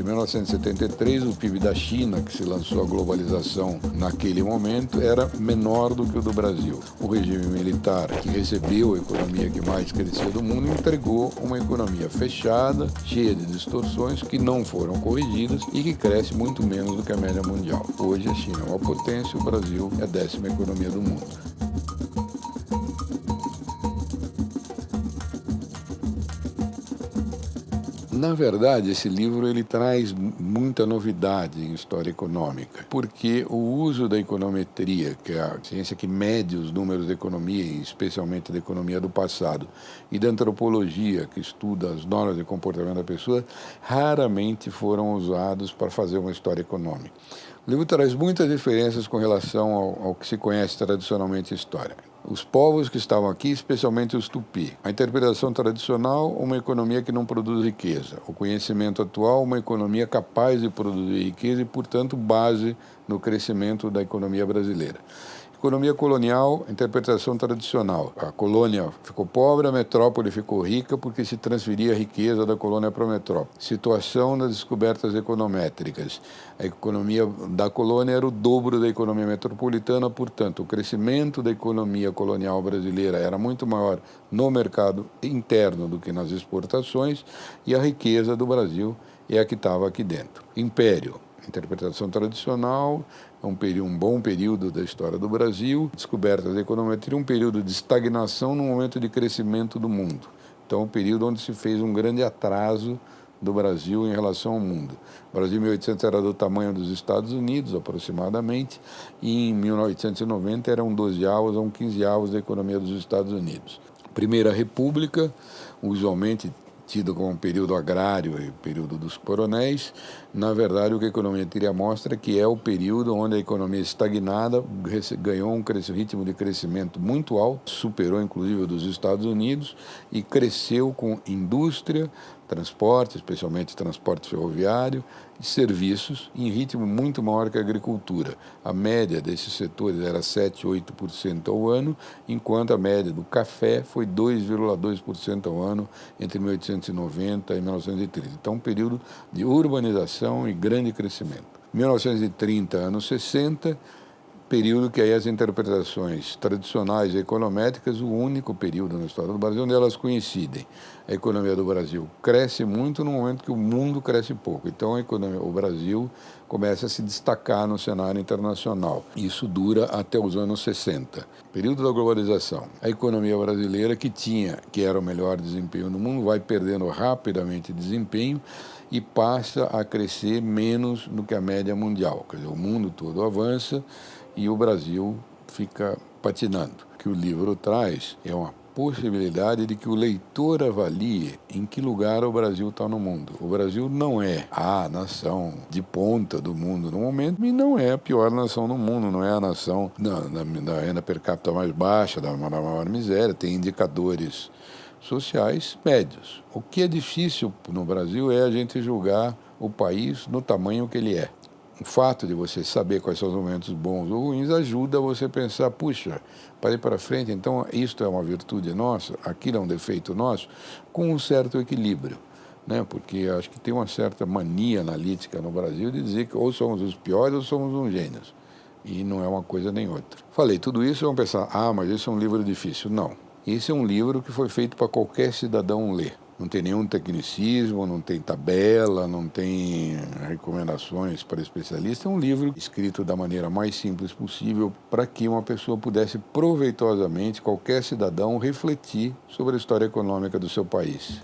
1973, o PIB da China, que se lançou a globalização naquele momento, era menor do que o do Brasil. O regime militar, que recebeu a economia que mais crescia do mundo, entregou uma economia fechada, cheia de distorções que não foram corrigidas e que cresce muito menos do que a média mundial. Hoje a China é uma potência e o Brasil é a 10ª economia do mundo. Na verdade, esse livro ele traz muita novidade em história econômica, porque o uso da econometria, que é a ciência que mede os números da economia, e especialmente da economia do passado, e da antropologia, que estuda as normas de comportamento da pessoa, raramente foram usados para fazer uma história econômica. O livro traz muitas diferenças com relação ao que se conhece tradicionalmente em história. Os povos que estavam aqui, especialmente os tupi. A interpretação tradicional, uma economia que não produz riqueza. O conhecimento atual, uma economia capaz de produzir riqueza e, portanto, base no crescimento da economia brasileira. Economia colonial, interpretação tradicional. A colônia ficou pobre, a metrópole ficou rica porque se transferia a riqueza da colônia para a metrópole. Situação das descobertas econométricas. A economia da colônia era o dobro da economia metropolitana, portanto, o crescimento da economia colonial brasileira era muito maior no mercado interno do que nas exportações e a riqueza do Brasil é a que estava aqui dentro. Império. Interpretação tradicional, um bom período da história do Brasil, descoberta da econometria, um período de estagnação no momento de crescimento do mundo. Então, um período onde se fez um grande atraso do Brasil em relação ao mundo. O Brasil em 1800 era do tamanho dos Estados Unidos, aproximadamente, e em 1990 eram 12avos ou 15avos da economia dos Estados Unidos. Primeira República, usualmente tido como um período agrário e período dos coronéis, na verdade o que a econometria mostra é que é o período onde a economia estagnada ganhou um ritmo de crescimento muito alto, superou inclusive o dos Estados Unidos e cresceu com indústria, transporte, especialmente transporte ferroviário, e serviços em ritmo muito maior que a agricultura. A média desses setores era 7, 8% ao ano, enquanto a média do café foi 2,2% ao ano entre 1890 e 1930. Então, um período de urbanização e grande crescimento. 1930, anos 60, período que aí as interpretações tradicionais e econométricas, o único período na história do Brasil onde elas coincidem. A economia do Brasil cresce muito no momento que o mundo cresce pouco. Então o Brasil começa a se destacar no cenário internacional. Isso dura até os anos 60. Período da globalização. A economia brasileira que era o melhor desempenho no mundo, vai perdendo rapidamente desempenho e passa a crescer menos do que a média mundial. Quer dizer, o mundo todo avança e o Brasil fica patinando. O que o livro traz é uma possibilidade de que o leitor avalie em que lugar o Brasil está no mundo. O Brasil não é a nação de ponta do mundo no momento e não é a pior nação no mundo, não é a nação da renda per capita mais baixa, da maior miséria, tem indicadores sociais médios. O que é difícil no Brasil é a gente julgar o país no tamanho que ele é. O fato de você saber quais são os momentos bons ou ruins ajuda você a pensar, puxa, para ir para frente, então isto é uma virtude nossa, aquilo é um defeito nosso, com um certo equilíbrio, né? Porque acho que tem uma certa mania analítica no Brasil de dizer que ou somos os piores ou somos uns gênios, e não é uma coisa nem outra. Falei tudo isso, vão pensar, mas esse é um livro difícil. Não, esse é um livro que foi feito para qualquer cidadão ler. Não tem nenhum tecnicismo, não tem tabela, não tem recomendações para especialistas. É um livro escrito da maneira mais simples possível para que uma pessoa pudesse proveitosamente, qualquer cidadão, refletir sobre a história econômica do seu país.